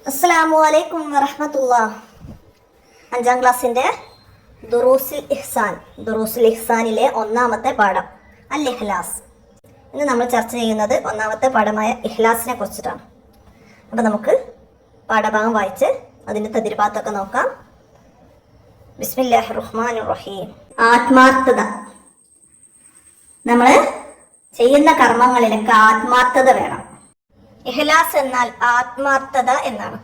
അസ്സലാമു അലൈക്കും വറഹ്മത്തുള്ളാഹ്. 5ാം ക്ലാസ്സിൻ്റെ ദുറൂസുൽ ഇഹ്സാനിലെ ഒന്നാമത്തെ പാഠം അൽ ഇഖ്ലാസ്. ഇന്ന് നമ്മൾ ചർച്ച ചെയ്യുന്നത് ഒന്നാമത്തെ പാഠമായ ഇഖ്ലാസിനെ കുറിച്ചിട്ടാണ്. അപ്പോൾ നമുക്ക് പാഠഭാഗം വായിച്ച് അതിൻ്റെ തദ്രിബാത്തൊക്കെ നോക്കാം. ബിസ്മില്ലാഹിർ റഹ്മാനിർ റഹീം. ആത്മാർത്ഥത. നമ്മൾ ചെയ്യുന്ന കർമ്മങ്ങളിലൊക്കെ ആത്മാർത്ഥത വേണം. ഇഖ്ലാസ് എന്നാൽ ആത്മാർത്ഥത എന്നാണ്.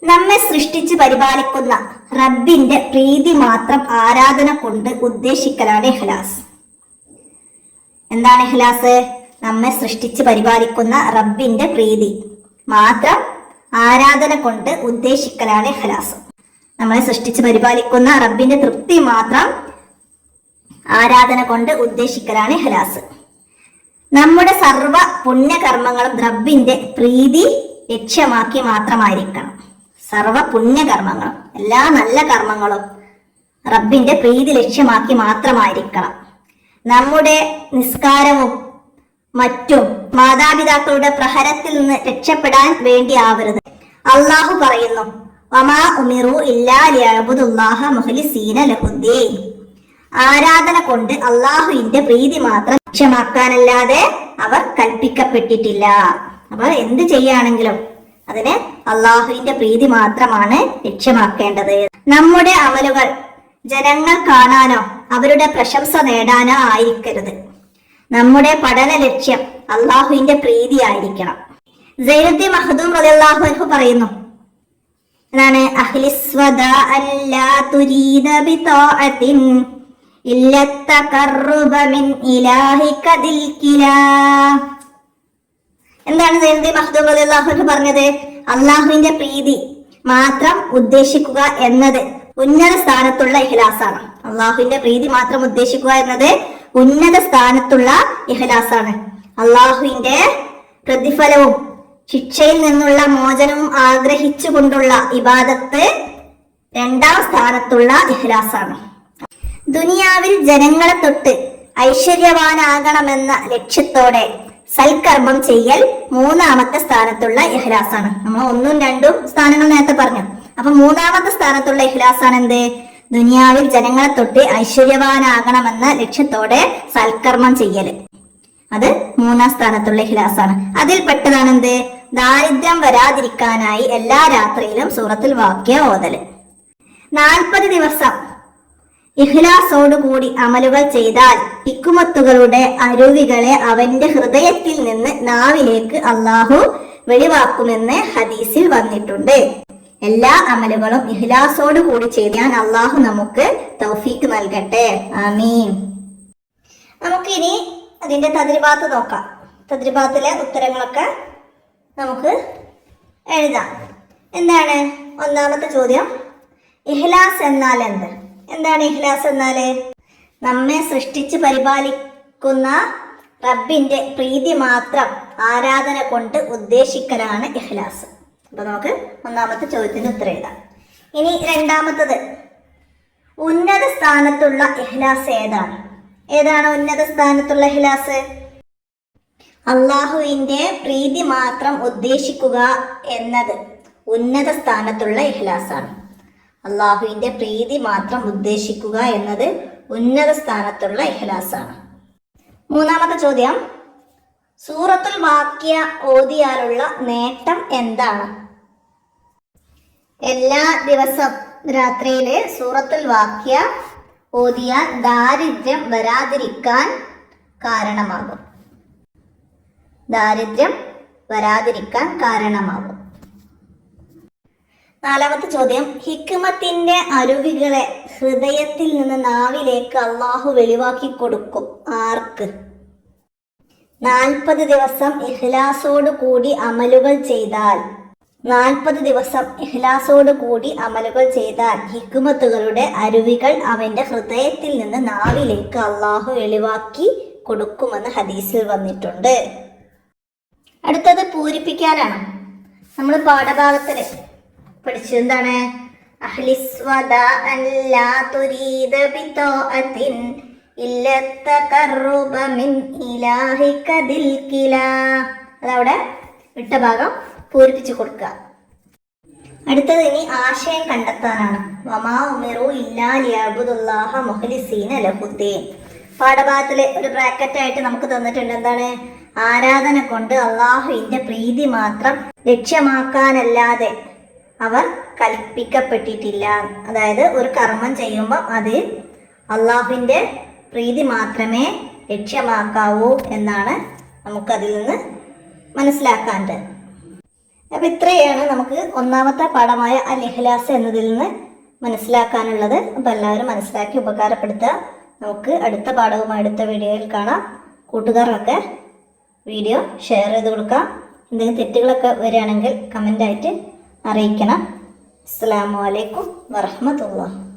നമ്മെ സൃഷ്ടിച്ച് പരിപാലിക്കുന്ന റബ്ബിന്റെ പ്രീതി മാത്രം ആരാധന കൊണ്ട് ഉദ്ദേശിക്കലാണ് ഇഖ്ലാസ്. എന്താണ് ഇഖ്ലാസ്? നമ്മെ സൃഷ്ടിച്ച് പരിപാലിക്കുന്ന റബ്ബിന്റെ പ്രീതി മാത്രം ആരാധന കൊണ്ട് ഉദ്ദേശിക്കലാണ് ഇഖ്ലാസ്. നമ്മളെ സൃഷ്ടിച്ച് പരിപാലിക്കുന്ന റബ്ബിന്റെ തൃപ്തി മാത്രം ആരാധന കൊണ്ട് ഉദ്ദേശിക്കലാണ് ഇഖ്ലാസ്. നമ്മുടെ സർവ പുണ്യകർമ്മങ്ങളും റബ്ബിന്റെ പ്രീതി ലക്ഷ്യമാക്കി മാത്രമായിരിക്കണം. സർവ പുണ്യകർമ്മങ്ങളും, എല്ലാ നല്ല കർമ്മങ്ങളും റബ്ബിന്റെ പ്രീതി ലക്ഷ്യമാക്കി മാത്രമായിരിക്കണം. നമ്മുടെ നിസ്കാരവും മറ്റും മാതാപിതാക്കളുടെ പ്രഹരത്തിൽ നിന്ന് രക്ഷപ്പെടാൻ വേണ്ടി ആവരുത്. അള്ളാഹു പറയുന്നു, വമാ ഉമിറു ഇല്ലാ ലിയഅ്ബുദുല്ലാഹ മുഖ്ലിസീന ലഹുദ്ദീൻ. ആരാധന കൊണ്ട് അള്ളാഹുവിന്റെ പ്രീതി മാത്രം ലക്ഷ്യമാക്കാനല്ലാതെ അവർ കൽപ്പിക്കപ്പെട്ടിട്ടില്ല. അപ്പോൾ എന്ത് ചെയ്യുകയാണെങ്കിലും അതിന് അള്ളാഹുവിന്റെ പ്രീതി മാത്രമാണ് ലക്ഷ്യമാക്കേണ്ടത്. നമ്മുടെ അമലുകൾ ജനങ്ങൾ കാണാനോ അവരുടെ പ്രശംസ നേടാനോ ആയിരിക്കരുത്. നമ്മുടെ പഠന ലക്ഷ്യം അള്ളാഹുവിന്റെ പ്രീതി ആയിരിക്കണം. സൈനുദ്ദീൻ മഖ്ദൂം റളിയല്ലാഹു അൻഹു പറയുന്നു, എന്താണ്? അഖ്ലിസ് വദാഅൻ ലാ തുരീദ ബിതാഅത്തിൻ ഇല്ല തഖർറുബ മിൻ ഇലാഹിക ദിൽകിലാ. എന്താണ് സൈനുദ്ദീൻ മഖ്ദൂം റളിയല്ലാഹു അൻഹു പറഞ്ഞത്? അള്ളാഹുവിന്റെ പ്രീതി മാത്രം ഉദ്ദേശിക്കുക എന്നത് ഉന്നത സ്ഥാനത്തുള്ള ഇഖ്ലാസാണ്. അള്ളാഹുവിന്റെ പ്രീതി മാത്രം ഉദ്ദേശിക്കുക എന്നത് ഉന്നത സ്ഥാനത്തുള്ള ഇഖ്ലാസാണ്. അള്ളാഹുവിന്റെ പ്രതിഫലവും ശിക്ഷയിൽ നിന്നുള്ള മോചനവും ആഗ്രഹിച്ചുകൊണ്ടുള്ള ഇബാദത്ത് 2ാം സ്ഥാനത്തുള്ള ഇഖ്ലാസാണ്. ദുനിയാവിൽ ജനങ്ങളെ തൊട്ട് ഐശ്വര്യവാനാകണമെന്ന ലക്ഷ്യത്തോടെ സൽക്കർമ്മം ചെയ്യൽ 3ാമത്തെ സ്ഥാനത്തുള്ള ഇഖ്ലാസാണ്. നമ്മൾ 1ഉം 2ഉം സ്ഥാനങ്ങൾ നേരത്തെ പറഞ്ഞു. അപ്പൊ 3ാമത്തെ സ്ഥാനത്തുള്ള ഇഖ്ലാസാണ് എന്ത്? ദുനിയാവിൽ ജനങ്ങളെ തൊട്ട് ഐശ്വര്യവാനാകണമെന്ന ലക്ഷ്യത്തോടെ സൽക്കർമ്മം ചെയ്യല്. അത് 3ാം സ്ഥാനത്തുള്ള ഇഖ്ലാസാണ്. അതിൽ പെട്ടതാണ് എന്ത്? ദാരിദ്ര്യം വരാതിരിക്കാനായി എല്ലാ രാത്രിയിലും സൂറത്തുൽ വാഖിയ ഓതല്. 40 ദിവസം ഇഖ്ലാസോടുകൂടി അമലുകൾ ചെയ്താൽ ഹിക്മത്തുകളുടെ അരുവികളെ അവന്റെ ഹൃദയത്തിൽ നിന്ന് നാവിലേക്ക് അള്ളാഹു വെളിവാക്കുമെന്ന് ഹദീസിൽ വന്നിട്ടുണ്ട്. എല്ലാ അമലുകളും ഇഖ്ലാസോട് കൂടി ചെയ്യാൻ അള്ളാഹു നമുക്ക് തൗഫീക്ക് നൽകട്ടെ. ആമീൻ. നമുക്കിനി അതിന്റെ തദ്രിബാത്ത് നോക്കാം. തദ്രിബാത്തിലെ ഉത്തരങ്ങളൊക്കെ നമുക്ക് എഴുതാം. എന്താണ്? ഒന്നാമത്തെ ചോദ്യം, ഇഖ്ലാസ് എന്നാൽ എന്ത്? എന്താണ് ഇഖ്ലാസ് എന്നാല്? നമ്മെ സൃഷ്ടിച്ച് പരിപാലിക്കുന്ന റബ്ബിന്റെ പ്രീതി മാത്രം ആരാധന കൊണ്ട് ഉദ്ദേശിക്കലാണ് ഇഖ്ലാസ്. അപ്പൊ നമുക്ക് ഒന്നാമത്തെ ചോദ്യത്തിന് ഉത്തരം എഴുതാം. ഇനി രണ്ടാമത്തത്, ഉന്നത സ്ഥാനത്തുള്ള ഇഖ്ലാസ് ഏതാണ്? ഏതാണ് ഉന്നത സ്ഥാനത്തുള്ള ഇഖ്ലാസ്? അള്ളാഹുവിന്റെ പ്രീതി മാത്രം ഉദ്ദേശിക്കുക എന്നത് ഉന്നത സ്ഥാനത്തുള്ള ഇഖ്ലാസാണ്. അള്ളാഹുവിന്റെ പ്രീതി മാത്രം ഉദ്ദേശിക്കുക എന്നത് ഉന്നത സ്ഥാനത്തുള്ള ഇഖ്ലാസാണ്. മൂന്നാമത്തെ ചോദ്യം, സൂറത്തുൽ വാഖിയ ഓതിയാലുള്ള നേട്ടം എന്താണ്? എല്ലാ ദിവസം രാത്രിയില് സൂറത്തുൽ വാഖിയ ഓതിയാൽ ദാരിദ്ര്യം വരാതിരിക്കാൻ കാരണമാകും. ദാരിദ്ര്യം വരാതിരിക്കാൻ കാരണമാകും. നാലാമത്തെ ചോദ്യം, ഹിക്മത്തിന്റെ അരുവികളെ ഹൃദയത്തിൽ നിന്ന് നാവിലേക്ക് അള്ളാഹു വെളിവാക്കി കൊടുക്കും. ആർക്ക്? 40 ദിവസം ഇഖ്ലാസോട് കൂടി അമലുകൾ ചെയ്താൽ 40 ദിവസം ഇഖ്ലാസോട് കൂടി അമലുകൾ ചെയ്താൽ ഹിക്മത്തുകളുടെ അരുവികൾ അവന്റെ ഹൃദയത്തിൽ നിന്ന് നാവിലേക്ക് അള്ളാഹു വെളിവാക്കി കൊടുക്കുമെന്ന് ഹദീസിൽ വന്നിട്ടുണ്ട്. അടുത്തത് പൂരിപ്പിക്കാനാണ്. നമ്മൾ പാഠഭാഗത്തില് പഠിച്ചു. എന്താണ്? അഖ്ലിസ് വദാഅൻ ലാ തുരീദ ബിതാഅത്തിൻ ഇല്ല തഖർറുബ മിൻ ഇലാഹിക ദിൽകിലാ. അതവിടെ വിട്ട ഭാഗം പൂരിപ്പിച്ചു കൊടുക്കുക. അടുത്തത് ഇനി ആശയം കണ്ടെത്താനാണ്. വമാ ഉമിറു ഇല്ലാ ലിയഅ്ബുദുല്ലാഹ മുഖ്ലിസീന ലഹുദ്ദീൻ. പാഠഭാഗത്തില് ഒരു ബ്രാക്കറ്റ് ആയിട്ട് നമുക്ക് തന്നിട്ടുണ്ട്. എന്താണ്? ആരാധന കൊണ്ട് അള്ളാഹുവിന്റെ പ്രീതി മാത്രം ലക്ഷ്യമാക്കാനല്ലാതെ അവർ കൽപ്പിക്കപ്പെട്ടിട്ടില്ല. അതായത് ഒരു കർമ്മം ചെയ്യുമ്പോൾ അത് അള്ളാഹുവിന്റെ പ്രീതി മാത്രമേ ലക്ഷ്യമാക്കാവൂ എന്നാണ് നമുക്കതിൽ നിന്ന് മനസ്സിലാക്കാണ്ട്. അപ്പം ഇത്രയാണ് നമുക്ക് ഒന്നാമത്തെ പാഠമായ അൽ ഇഖ്ലാസ് എന്നതിൽ നിന്ന് മനസ്സിലാക്കാനുള്ളത്. അപ്പം എല്ലാവരും മനസ്സിലാക്കി ഉപകാരപ്പെടുത്തുക. നമുക്ക് അടുത്ത പാഠവുമായി അടുത്ത വീഡിയോയിൽ കാണാം. കൂട്ടുകാർക്കൊക്കെ വീഡിയോ ഷെയർ ചെയ്ത് കൊടുക്കാം. എന്തെങ്കിലും തെറ്റുകളൊക്കെ വരികയാണെങ്കിൽ കമൻ്റായിട്ട് അറിയിക്കണം. അസ്സലാമു അലൈക്കും വറഹ്മത്തുള്ളാഹി.